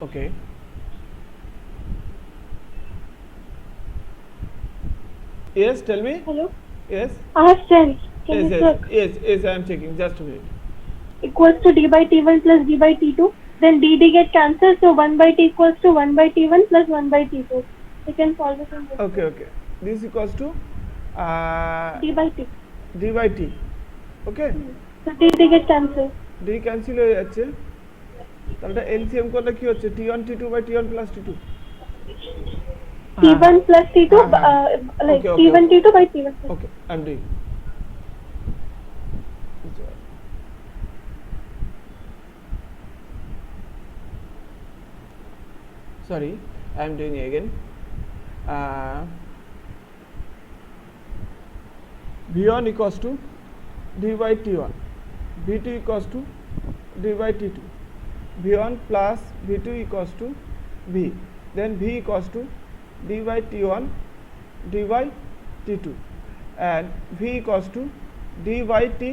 Okay. Yes, tell me. Hello? Yes. I have sent. Can Yes, you yes, check? yes, yes, I am checking. Just a minute. Equals to d by t1 plus d by t2. Then d get cancelled, so 1 by t equals to 1 by t1 plus 1 by t2. We can solve it in this Okay, way. okay. This equals to uh, d by t. d by t. Okay. So d get cancelled. d cancel হয়ে যাচ্ছে, তাহলে LCM করলে কি হচ্ছে t1 t2 by t1 plus t2। হ্যাঁ হ্যাঁ t1 plus t2, হ্যাঁ হ্যাঁ like okay okay t1 okay t2 by t1 plus. Okay I am doing. Sorry, I am doing again. V1 equals to d by t1, V2 equals to d by t2, V1 plus V2 equals to V, then V equals to d by t1 d by t2, and V equals to d by t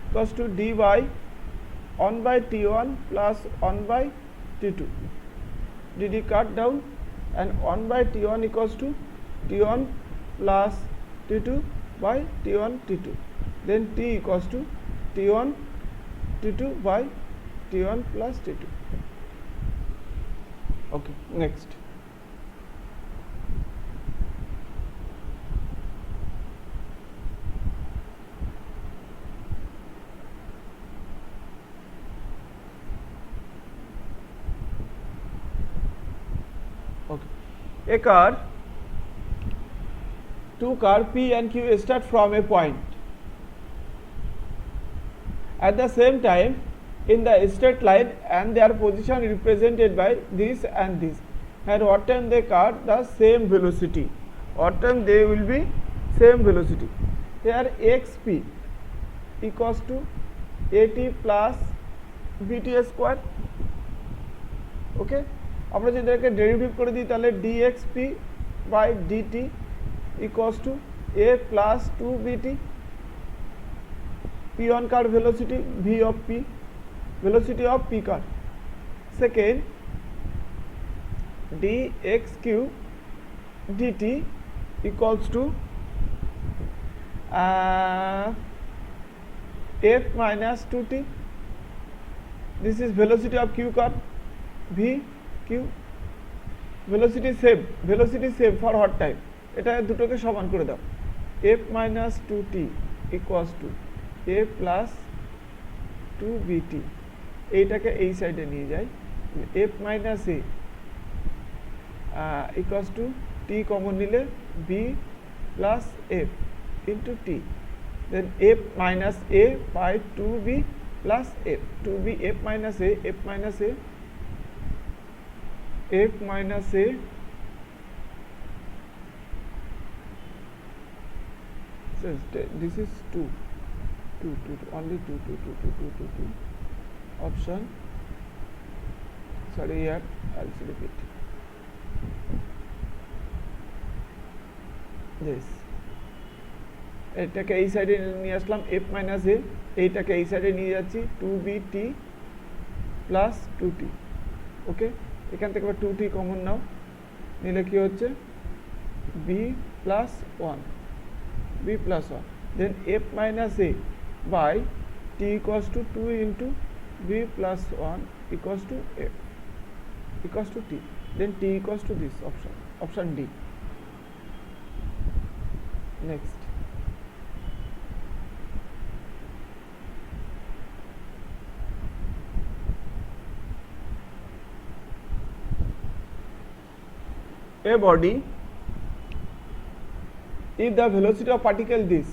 equals to d by 1 by t1 plus 1 by t2, dd cut down, and 1 by t1 equals to t1 plus t2 by t1 t2, then t equals to t1 t2 by t1 plus t2. Okay, next. Okay, two car P and Q start from a point. At the same time, in the straight line, and their position represented by this and this. At what time they car the same velocity? What time they will be same velocity? Here xp equals to at plus bt square. Okay, আমরা যদি এটাকে derivative করে দিই তাহলে dxp by dt equals to a plus 2bt, p1 car velocity, v of p, velocity of p car. Second, dxq dt equals to f minus 2t. This is velocity of q car, v q, velocity same for what time? এটা দুটোকে সমান করে দাও, f minus 2t equals to a plus 2bt, এইটাকে এই সাইডে নিয়ে যাই, f minus a equals to t common নিলে b plus f into t, then f minus a by 2b plus f, 2b f minus a, f minus a, f minus a this is 2 only 2 option, sorry here I'll select it, this এটাকে এই সাইডে নিয়ে আসলাম f minus a, এইটাকে এই সাইডে নিয়ে যাচ্ছি 2bt plus 2t। ওকে, এখান থেকে 2t কমন নাও, নিলে কি হচ্ছে b plus 1, b plus 1, then f minus a by t equals to 2 into b plus 1 equals to f equals to t, then t equals to this option D. Next, a body, if the velocity of particle this,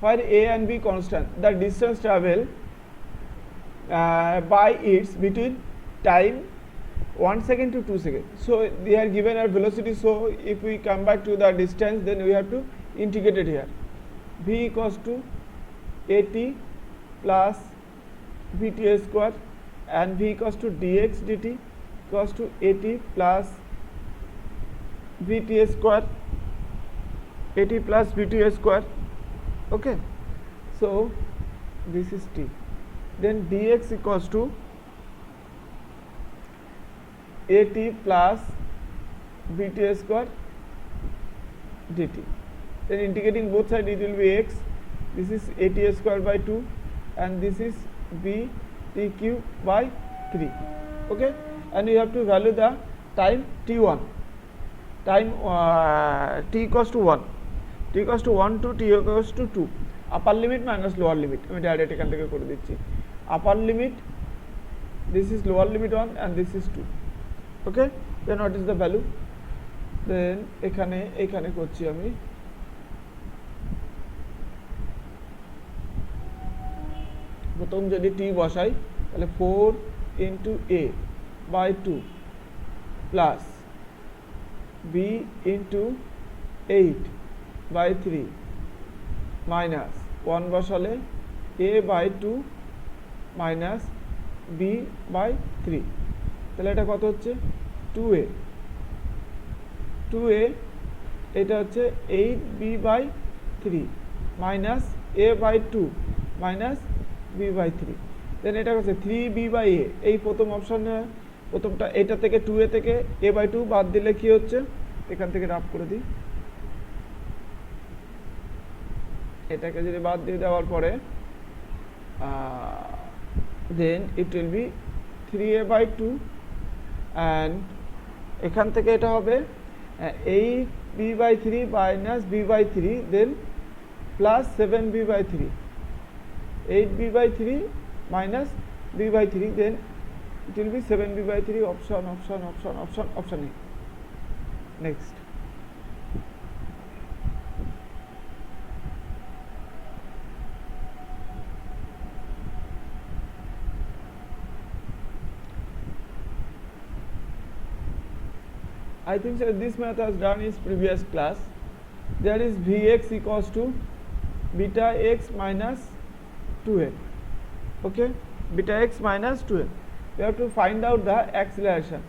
where a and b constant, the distance travel by its between time 1 second to 2 seconds. So they are given a velocity, so if we come back to the distance, then we have to integrate it here. V equals to at plus bt square, and v equals to dx dt equals to at plus bt square, at plus bt square. Okay, so this is t, then dx equals to at plus bt square dt. Then integrating both sides, it will be x. This is at square by 2 and this is bt cube by 3. Okay, and you have to value the time t1, time t equals to 1, t equals to 1 to t equals to 2, upper limit minus lower limit. আমি direct এখান থেকে করে দিচ্ছি। upper limit, this is lower limit 1 and this is 2. okay, then what is the value? then এখানে করছি আমি প্রথম যদি t বসাই তাহলে 4 into a by 2 plus b into 8 by 3 minus 1 বসালে a by 2 minus b by 3, তাহলে এটা কত হচ্ছে 2a, এটা হচ্ছে 8b by 3 minus a by 2 minus b by 3, দেন এটা হচ্ছে 3b by a। এই প্রথম অপশনে প্রথমটা এটা থেকে 2a থেকে a by 2 বাদ দিলে কি হচ্ছে, এখান থেকে রাফ করে দিই, এটাকে যদি বাদ দিয়ে দেওয়ার পরে then it will be 3a by 2 and এখান থেকে এটা হবে 8b by 3 minus b by 3 then plus 7b by 3, 8b by 3 minus b by 3 then it will be 7b by 3, option A. Next, I think so this math was done in previous class. There is Vx equals to beta x minus 2n. Okay, beta x minus 2n. We have to find out the acceleration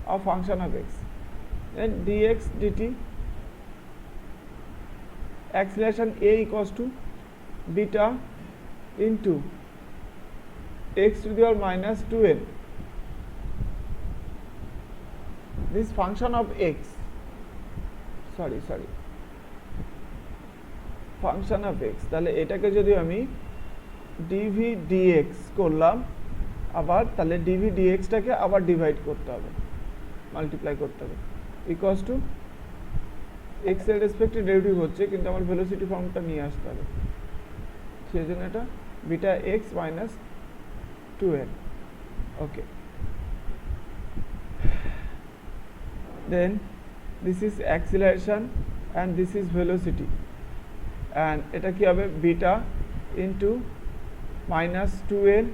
of function of x. Then dx dt, acceleration a equals to beta into x to the power minus 2n. This function of x, function of x, তাহলে এটাকে যদি আমি dv dx করলাম, আবার তাহলে dv dx টাকে আবার divide করতে হবে, মাল্টিপ্লাই করতে হবে, ইকুয়ালস টু x এর রেসপেক্টে ডেরিভেটিভ হচ্ছে কিন্তু আমার ভেলোসিটি ফর্মটা নিয়ে আসতে হবে, সেই জন্য এটা beta x minus 2n। Okay, then this is acceleration and this is velocity and এটা কি হবে beta into minus 2n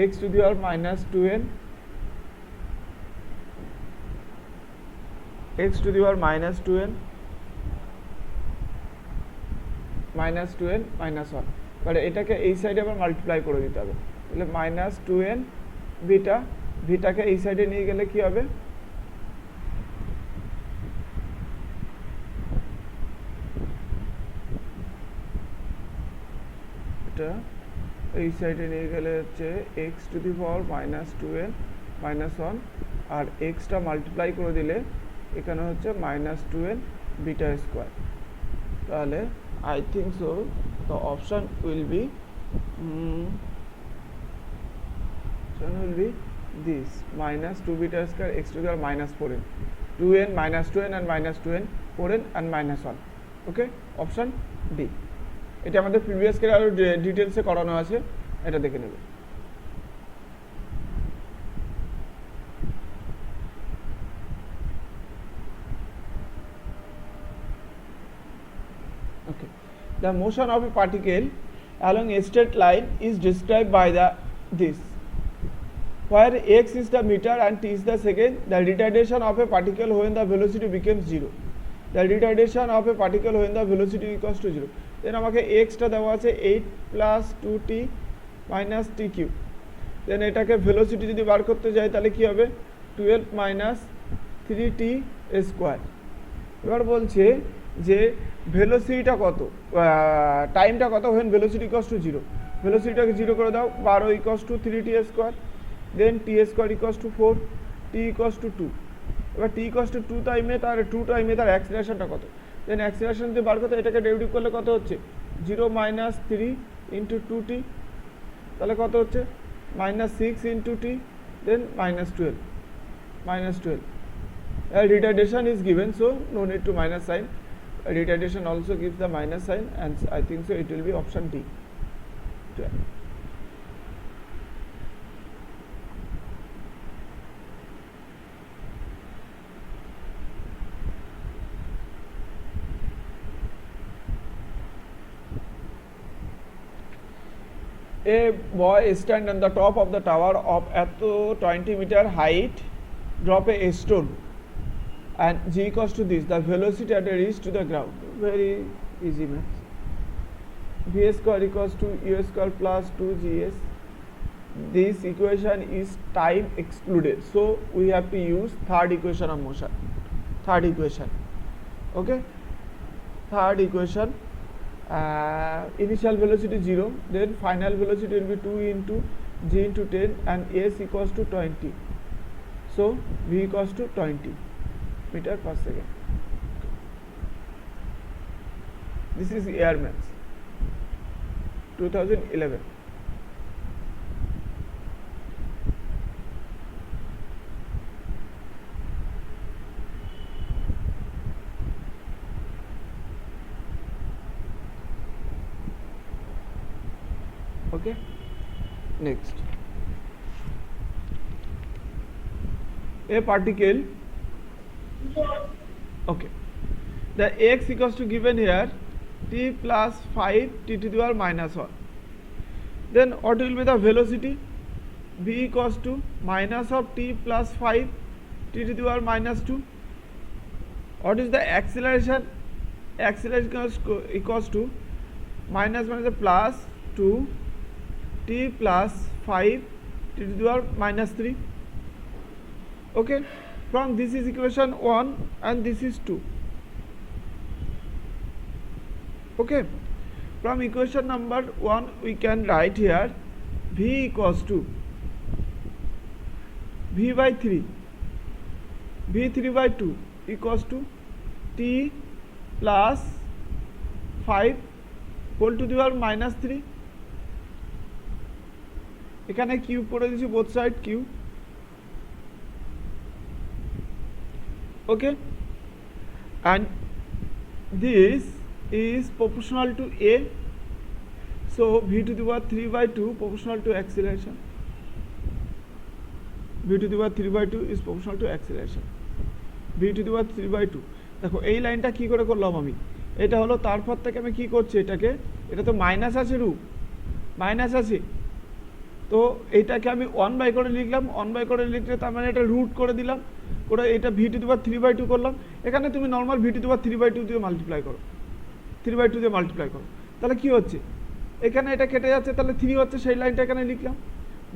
x to the power minus 2n x to the power minus 2n minus 2n minus 1, but এটাকে এই সাইডে আবার multiply করে দিতে হবে, তাহলে minus 2n বিটা, বিটাকে এই সাইডে নিয়ে গেলে কি হবে, এই সাইডে নিয়ে গেলে হচ্ছে x to the power minus 2n minus 1 আর এক্সটা মাল্টিপ্লাই করে দিলে এখানে হচ্ছে মাইনাস 2n বিটা স্কোয়ার, তাহলে I think so the option will be this minus 2 beta square x to the power minus 4n, 2n minus 2n and minus 2n 4n and minus 1। Okay, option D. এটা আমাদের previous ক্লাসে আরো ডিটেইলসে করানো আছে, এটা দেখে নেবে। Okay, the motion of a particle along a straight line is described by this, where x is the meter and t is the second. The retardation of a particle when the velocity becomes 0. The retardation of a particle when the velocity equals to 0. Then আমাকে x টা দেওয়া আছে 8 plus 2t minus t cube, then এটাকে velocity যদি বার করতে যাই তাহলে কি হবে 12 minus 3t স্কয়ার। এবার বলছে যে ভেলোসিটিটা কত, টাইমটা কত when velocity equals to 0, ভেলোসিটিটাকে 0 করে দাও, 12 equals to 3t square, then t square equals to 4 T equals to 2। এবার টি ইকুয়ালস টু 2 টাইমে তার 2 টাইমে তার অ্যাক্সিলারেশনটা কত, দেন অ্যাক্সিলারেশন দিয়ে বার করতে এটাকে ডেরিভেটিভ করলে কত হচ্ছে 0 - 3 × 2t, তাহলে কত হচ্ছে -6 × t, then -12. Retardation is given, so no need to minus sign. Retardation also gives the minus sign, and I think so it will be option D. 12. A boy stand on the top of the tower of at 20-meter height, drop a stone, and g equals to this, the velocity at a reach to the ground. Very easy maths. V square equals to u square plus 2gs. This equation is time excluded, so we have to use third equation of motion. Third equation, okay. Third equation, initial velocity 0, then final velocity will be 2 × g × 10, and s equals to 20, so v equals to 20 meter per second. This is air maths 2011. Okay, next, a particle, okay, the x equals to given here t plus 5 t to the power -1, then what will be the velocity, v equals to minus of t plus 5 t to the power -2. What is the acceleration, acceleration equals to minus plus 2 t plus 5 t to the power -3. Okay, from this is equation 1 and this is 2. Okay, from equation number 1 we can write here v equals to v by 3, v 3 by 2 equals to t plus 5 whole to the power -3. এখানে cube করে দিয়েছি both side cube, okay, and this is proportional to a, so v to the power 3 by 2 proportional to acceleration, v to the power 3 by 2 is proportional to acceleration, v to the power 3 by 2. দেখো এই লাইনটা কি করে করলাম আমি, এটা হলো তারপর থেকে আমি কি করছি এটাকে, এটা তো মাইনাস আছে, রুট মাইনাস আছে, তো এইটাকে আমি 1 বাই করে লিখলাম, 1 বাই করে লিখলে তার মানে এটা রুট করে দিলাম, করে এটা v to the power 3 by 2 করলাম। এখানে তুমি normal v to the power 3 by 2 দিয়ে মাল্টিপ্লাই করো, 3 by 2 দিয়ে মাল্টিপ্লাই করো, তাহলে কি হচ্ছে এখানে এটা কেটে যাচ্ছে, তাহলে 3 হচ্ছে, সেই লাইনটা এখানে লিখলাম।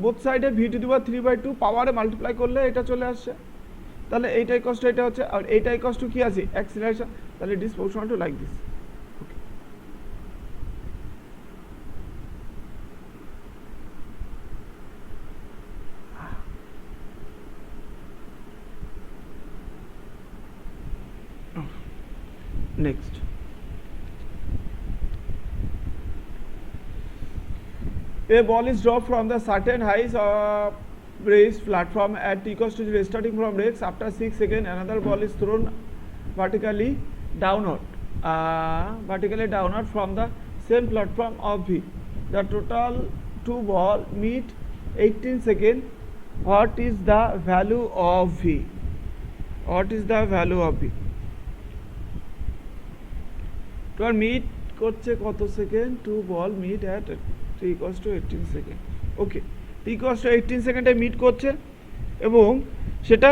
বোথ সাইডে v to the power 3 by 2 পাওয়ারে মাল্টিপ্লাই করলে এটা চলে আসছে, তাহলে এইটাই কষ্ট, এটা হচ্ছে, আর এইটাই কষ্ট কি আছে অ্যাক্সিলারেশন, তাহলে it is proportional to like this. Next, a ball is dropped from the certain height of raised platform at t equals to 0 starting from x. After 6 seconds another ball is thrown vertically downward from the same platform of v. The total two ball meet 18 seconds. What is the value of v? What is the value of v? তোমার meet করছে কত second, two ball meet at t equals to 18 second, okay, t equals to 18 সেকেন্ডে meet করছে এবং সেটা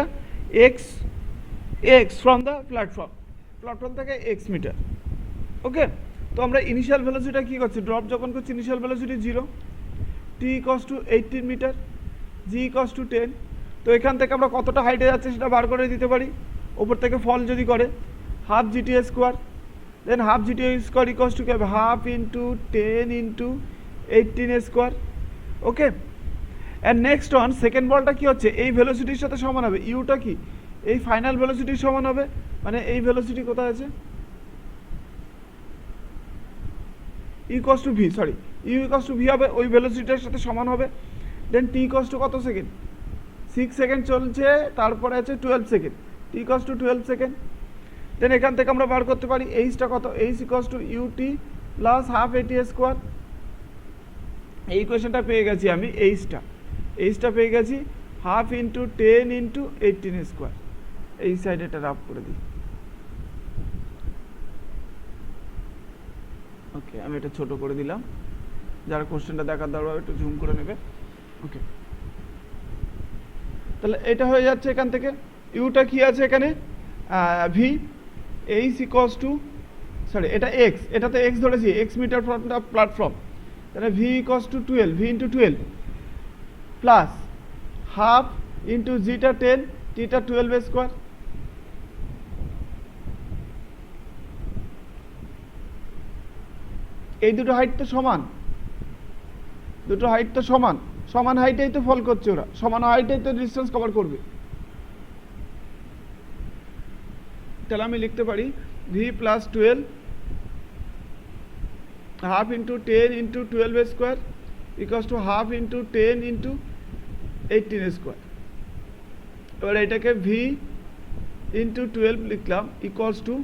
x from the platform থেকে x metre, okay. তো আমরা ইনিশিয়াল ভেলোসিটিটা কী করছি, ড্রপ যখন করছি initial velocity 0, t equals to 18 metre, g equals to 10। তো এখান থেকে আমরা কতটা হাইটে যাচ্ছে সেটা বার করে দিতে পারি, ওপর থেকে ফল যদি করে half GTA square, then half GTO square equals to half into 10 into 18 square, okay, and next one second বলটা কি হচ্ছে এই ভেলোসিটির সাথে সমান হবে, ইউটা কি এই ফাইনাল ভেলোসিটির সমান হবে, মানে এই ভেলোসিটি কোথায় আছে equals to v, sorry u equals to v হবে, ওই ভেলোসিটির সাথে সমান হবে। দেন টি ইকুয়াস টু কত সেকেন্ড, 6 সেকেন্ড চলছে, তারপরে আছে 12 second, t equals to 12 second. Then এখান থেকে আমরা বার করতে পারি এইচটা কত, h equals to u t plus half a t square. এই ইকুয়েশনটা পেয়ে গেছি আমি, এইচটা পেয়ে গেছি হাফ ইন্টু 10 ইন্টু 18 স্কোয়ার। এই সাইডে এটা রাফ করে দিই, ওকে আমি এটা ছোট করে দিলাম, যারা কোশ্চেনটা দেখার দরকার একটু জুম করে নেবে। ওকে, তাহলে এটা হয়ে যাচ্ছে এখান থেকে, ইউটা কি আছে এখানে v, h equals to sorry এটা এক্স, এটাতে এক্স ধরেছি, x metre from the platform, তাহলে v equals to 12, v into 12 plus half into জিটা 10, টিটা 12 স্কোয়ার। এই দুটো হাইট তো সমান, দুটো হাইট তো সমান, সমান হাইটেই তো ফল করছে ওরা, সমান হাইটেই তো ডিস্টেন্স কভার করবে। তাহলে আমি লিখতে পারি V plus 12 half into 10 into 12 square equals to half into 10 into 18 square. এবার এটাকে ভি ইন্টু 12 লিখলাম ইকুয়ালস টু,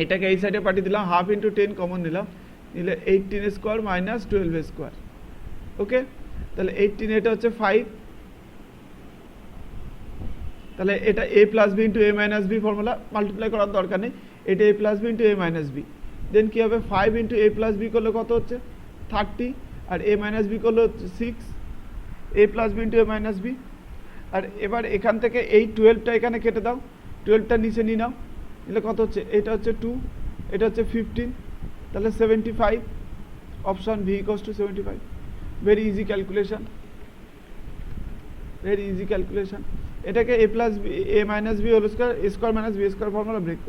এটাকে এই সাইডে পাঠিয়ে দিলাম, হাফ ইন্টু 10 কমন নিলাম, নিলে 18 স্কোয়ার মাইনাস 12 স্কোয়ার। ওকে, তাহলে 18 এটা হচ্ছে 5, তাহলে এটা এ প্লাস বি ইন্টু এ মাইনাস বি, ফর্মুলা মাল্টিপ্লাই করার দরকার নেই, এটা এ প্লাস বি ইন্টু এ মাইনাস বি। দেন কী হবে 5 ইন্টু এ প্লাস বি করলে কত হচ্ছে 30, আর এ মাইনাস বি করলে হচ্ছে 6, এ প্লাস বি ইন্টু এ মাইনাস বি। আর এবার এখান থেকে এই 12টা এখানে কেটে দাও, 12টা নিচে নিয়ে নাও, নিলে কত হচ্ছে, এটা হচ্ছে 2, এটা হচ্ছে 15, তাহলে 75, option v equals to 75। Very easy calculation, very easy calculation. এটাকে a plus b a minus b whole square, a square minus b square formula break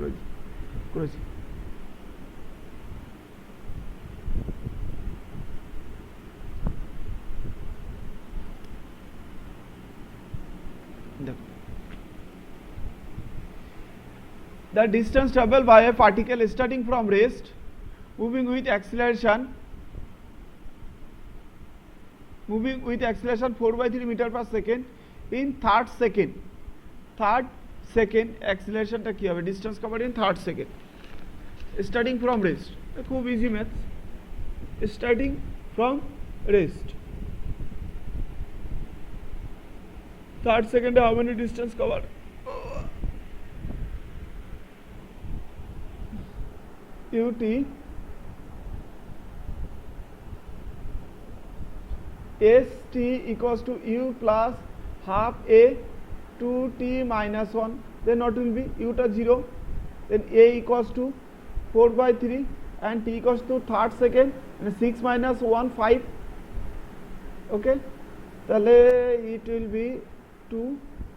করেছি। দেখো, the distance traveled by a particle starting from rest moving with acceleration 4/3 meter per second in third second অ্যাক্সিলারেশনটা কি হবে, distance covered in third second starting from rest. খুব easy maths, starting from rest third সেকেন্ডে how many distance cover, ut st equals to u plus half a 2t minus 1, then what will be u-টা 0, then a equals to 4/3 and t equals to third second, and 6 minus 1 5, okay, তাহলে it will be 2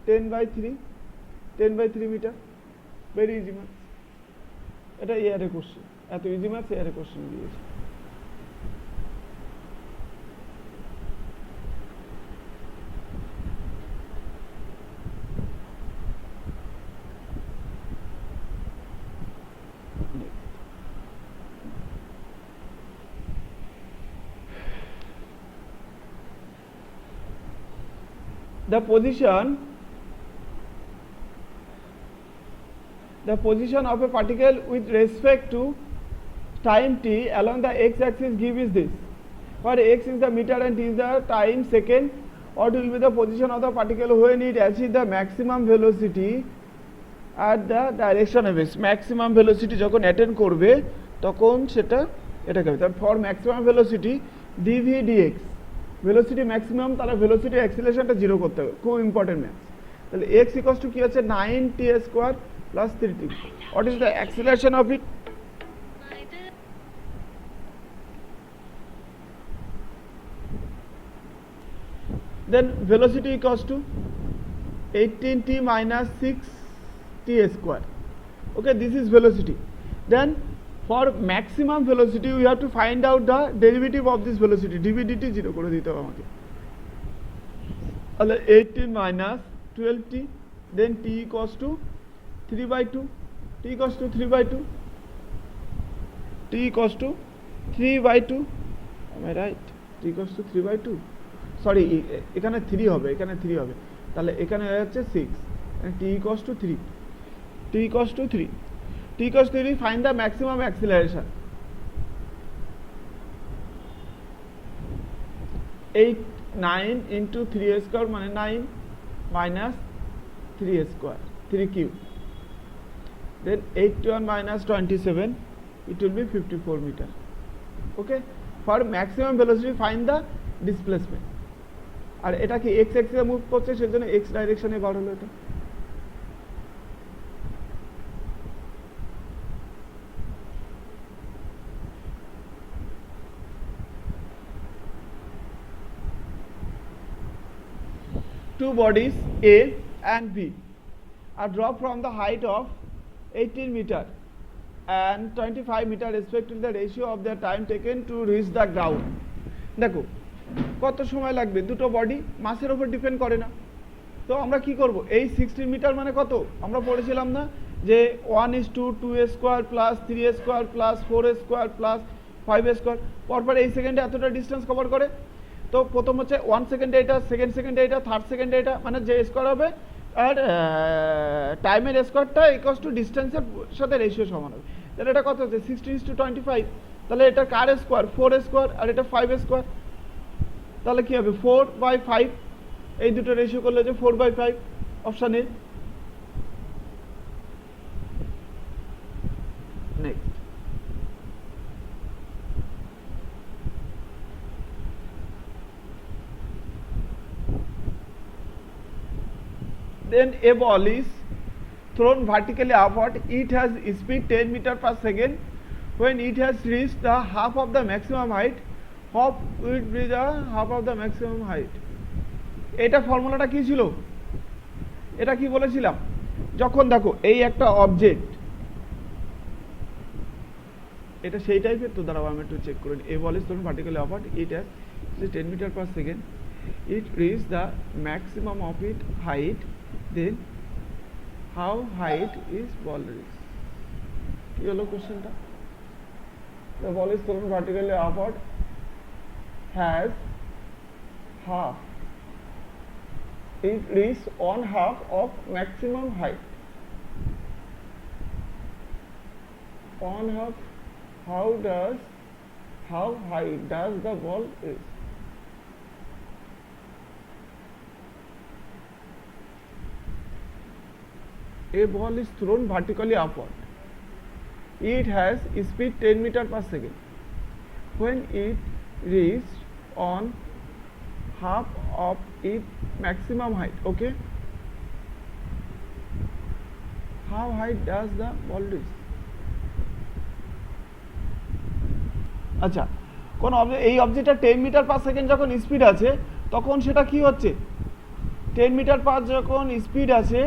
10/3 meter, very easy maths। এটা ইয়ারে question, এত easy maths ইয়ারে question দিয়েছে। The position of a particle with respect to time t along the x-axis give is this, where x is the meter and t is the time second. What will be the position of the particle when it achieves the maximum velocity at the direction of x? Maximum velocity যখন attend করবে তখন সেটা এটাকে হবে, তার for maximum velocity dv dx, velocity maximum, তাহলে velocity অ্যাক্সিলারেশনটা zero করতে হবে, খুব ইম্পর্টেন্ট ম্যাথস। তাহলে x ইকুয়ালস টু কি আছে 9t square plus 3t. What is the acceleration of it? Then velocity equals to 18t minus 6t square. Okay, this is velocity. Then for maximum velocity we have to find out the derivative of this velocity, dv dt 0 করে দিতে হবে আমাকে। তাহলে 18 minus 12t, then t equals to 3/2, t equals to 3/2, t equals to 3/2, am I right? t equals to 3/2, sorry এখানে 3 হবে, এখানে 3 হবে, তাহলে এখানে হয়ে যাচ্ছে 6, t equals two 3, t equals two 3, t equals two 3, find the maximum acceleration. 8 9 into 3a square মানে 9 minus 3a square 3 cube, then 81 minus 27, it will be 54 meter. Okay, for maximum velocity find the displacement. আর এটা কি x axis এ move করছে, সেজন্য x ডাইরেকশনে বার হলো এটা। Two bodies A and B are dropped from the height of 18 meter and 25 meter respectively, the ratio of their time taken to reach the ground. দেখো কত সময় লাগবে, দুটো বডি মাসের উপর ডিপেন্ড করে না। তো আমরা কি করব, এই 16 মিটার মানে কত আমরা পড়েছিলাম না, যে 1:2 2a square plus 3a square plus 4a square plus 5a square, পরপর এই সেকেন্ডে এতটা ডিস্টেন্স কভার করে। তো প্রথম হচ্ছে 1 সেকেন্ডে এটা, সেকেন্ড সেকেন্ডে এটা, থার্ড সেকেন্ডে এটা, মানে যে স্কোয়ার হবে আর টাইমের স্কোয়ারটা ইকুয়ালস টু ডিস্টেন্সের সাথে রেশিও সমান হবে। তাহলে এটা কত হচ্ছে 16:25, তাহলে এটা কার স্কোয়ার 4a স্কোয়ার আর এটা 5a স্কোয়ার, তাহলে কি হবে 4/5, এই দুটো রেশিও করলে যে 4/5 option A. Next, then a ball is thrown vertically upward, it has speed 10 meter per second, when it has reached the half of the maximum height, half will be the half of the maximum height. এটা ফর্মুলাটা কি ছিল, এটা কি বলেছিলাম, যখন দেখো এই একটা অবজেক্ট, এটা সেই টাইপের, তো দাঁড়াও আমি একটু চেক করে নিই। a ball is thrown vertically upward, it has 10 meter per second, it reached the maximum of its height, then how height is ball reached? কি হলো কোশ্চেনটা, the ball is thrown vertically upward, has half, it reached 1/2 of maximum height, 1/2, how high does the ball reach? A ball is thrown vertically upward, it has speed 10 meter per second, when it reached on half of its maximum height. Okay, how high does the ball reach? আচ্ছা, কোন এই অবজেক্টটা 10 metre per second যখন speed আছে, তখন সেটা কি হচ্ছে 10 metre per যখন স্পিড আছে,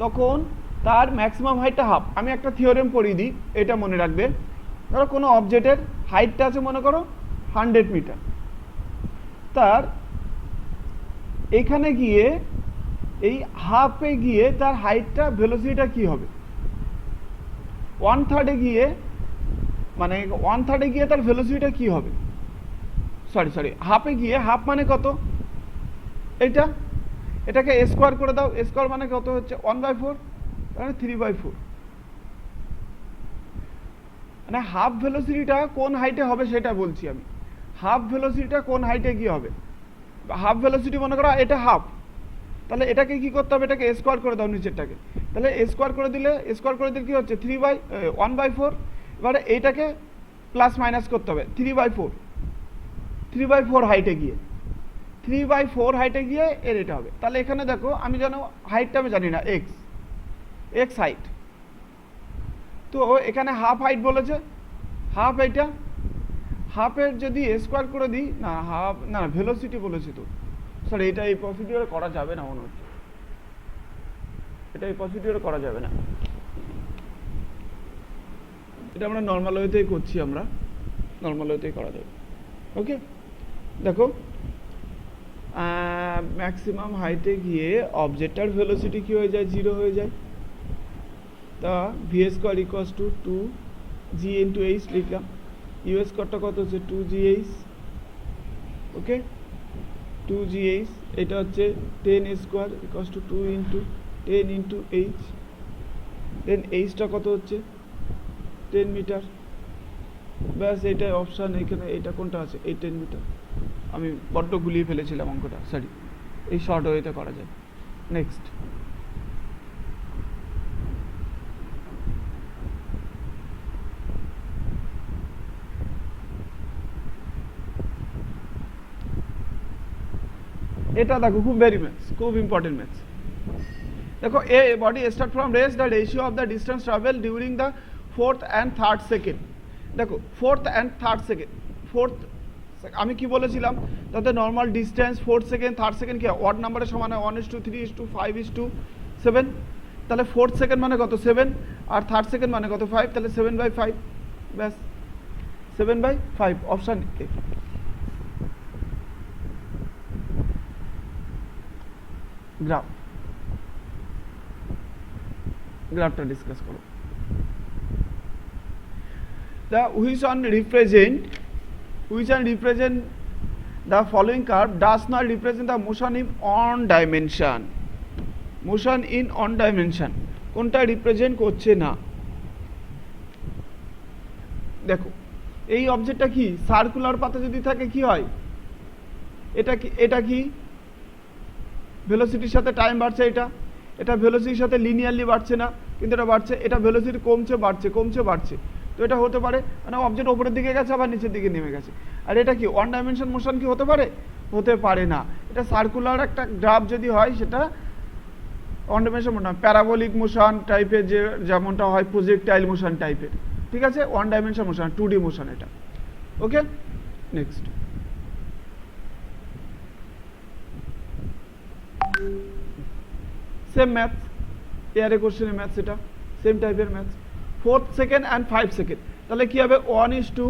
তখন তার ম্যাক্সিমাম হাইটটা হাফ। আমি একটা থিওরেম পড়িয়ে দিই, এটা মনে রাখবে। ধরো কোনো অবজেক্টের হাইটটা আছে মনে করো 100 মিটার, তার এখানে গিয়ে এই হাফে গিয়ে তার হাইটটা ভেলোসিটিটা কি হবে, 1/3 গিয়ে, মানে 1/3 গিয়ে তার ভেলোসিটিটা কি হবে, সরি হাফে গিয়ে, হাফ মানে কত, এইটা, এটাকে স্কোয়ার করে দাও, স্কোয়ার মানে কত হচ্ছে 1/4, তাহলে 3/4, মানে হাফ ভেলোসিটিটা কোন হাইটে হবে সেটা বলছি আমি। হাফ ভেলোসিটিটা কোন হাইটে গিয়ে হবে, হাফ ভেলোসিটি মনে করো এটা হাফ, তাহলে এটাকে কি করতে হবে, এটাকে স্কোয়ার করে দাও নিচেরটাকে, তাহলে স্কোয়ার করে দিলে কি হচ্ছে 1/4, এবারে এইটাকে প্লাস মাইনাস করতে হবে 3/4 হাইটে গিয়ে, 3/4 হাইটে গিয়ে এর এটা হবে। তাহলে এখানে দেখো আমি জানো হাইটটা আমি জানি না, এক্স হাইট, তো এখানে হাফ হাইট বলেছে, হাফ এইটা, হাফের যদি স্কোয়ার করে দিই, না হাফ না ভেলোসিটি বলেছে তো, সরি এটা এই প্রসিডিওরে করা যাবে না মনে হচ্ছে, এটা এই প্রসিডিওরে করা যাবে না, এটা আমরা নর্মাল ওয়েতেই করছি, আমরা নর্মাল ওয়েতেই করা যাবে। ওকে, দেখো ম্যাক্সিমাম হাইটে গিয়ে অবজেক্টটার ভেলোসিটি কী হয়ে যায়, 0 হয়ে যায়। তা v square equals to 2g into h লিখলাম। ইউ স্কোয়ারটা কত হচ্ছে 2gh, ওকে 2gh। এটা হচ্ছে 10 square equals to 2 into 10 into h. Then এইচটা কত হচ্ছে 10 মিটার। ব্যাস এইটাই অপশান। এখানে এইটা কোনটা আছে, এই 10 মিটার। আমি বড্ড গুলিয়ে ফেলেছিলাম অঙ্কটা, সরি। এই শর্ট ওয়েতে করা যায়। নেক্সট, এটা দেখো খুব ভেরি ম্যাথস, খুব ইম্পর্টেন্ট ম্যাথস। দেখো a body start from rest, the ratio of the distance travel during the 4th and 3rd second. দেখো 4th and 3rd second, 4th আমি কি বলেছিলাম, তাতে normal distance 4th second 3rd second কি odd নাম্বারের সমান হয় 1:3:5:7। তাহলে 4th সেকেন্ড মানে কত 7, আর 3rd সেকেন্ড মানে কত 5, তাহলে 7/5। ব্যাস 7/5 অপশান এ। গ্রাফটা ডিসকাস করো। which one represent the following curve does not represent the motion in on dimension, motion in on dimension কোনটা রিপ্রেজেন্ট করছে না। দেখো এই অবজেক্টটা কি সার্কুলার পাথে যদি থাকে কি হয়, এটা কি ভেলোসিটির সাথে টাইম বাড়ছে, এটা ভেলোসিটির সাথে লিনিয়ারলি বাড়ছে না, কিন্তু এটা বাড়ছে। এটা ভেলোসিটি কমছে বাড়ছে। তো এটা হতে পারে মানে অবজেক্ট ওপরের দিকে গেছে আবার নিচের দিকে নেমে গেছে। আর এটা কি ওয়ান ডাইমেনশন মোশন কি হতে পারে না। এটা সার্কুলার একটা গ্রাফ যদি হয় সেটা one dimension motion, parabolic motion টাইপের যেমনটা হয় প্রজেক্টাইল মোশন টাইপের, ঠিক আছে, one dimension motion 2D motion এটা। ওকে নেক্সট, সেম ম্যাথস, এয়ারে কোশ্চেনের ম্যাথস, এটা সেম টাইপের maths. 4th second and 5 second, তাহলে কি হবে 1:2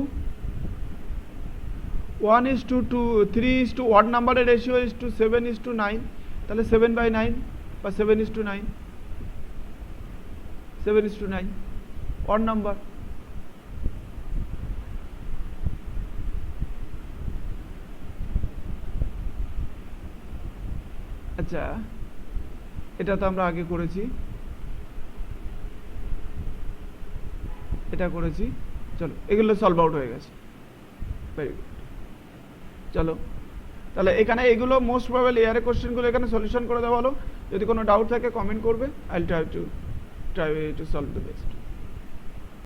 3 ওয়ার্ড নাম্বারের রেশিও 7:9, তাহলে 7/9 বা 7:9 ওয়ার্ড নাম্বার। আচ্ছা এটা তো আমরা আগে করেছি, এটা করেছি, চলো এগুলো সলভ আউট হয়ে গেছে। ভেরি গুড, চলো তাহলে এখানে এগুলো মোস্ট প্রবাবলি এয়ারে কোশ্চেনগুলো এখানে সলিউশন করে দেওয়া হলো। যদি কোনো ডাউট থাকে কমেন্ট করবে, I will try to solve the best.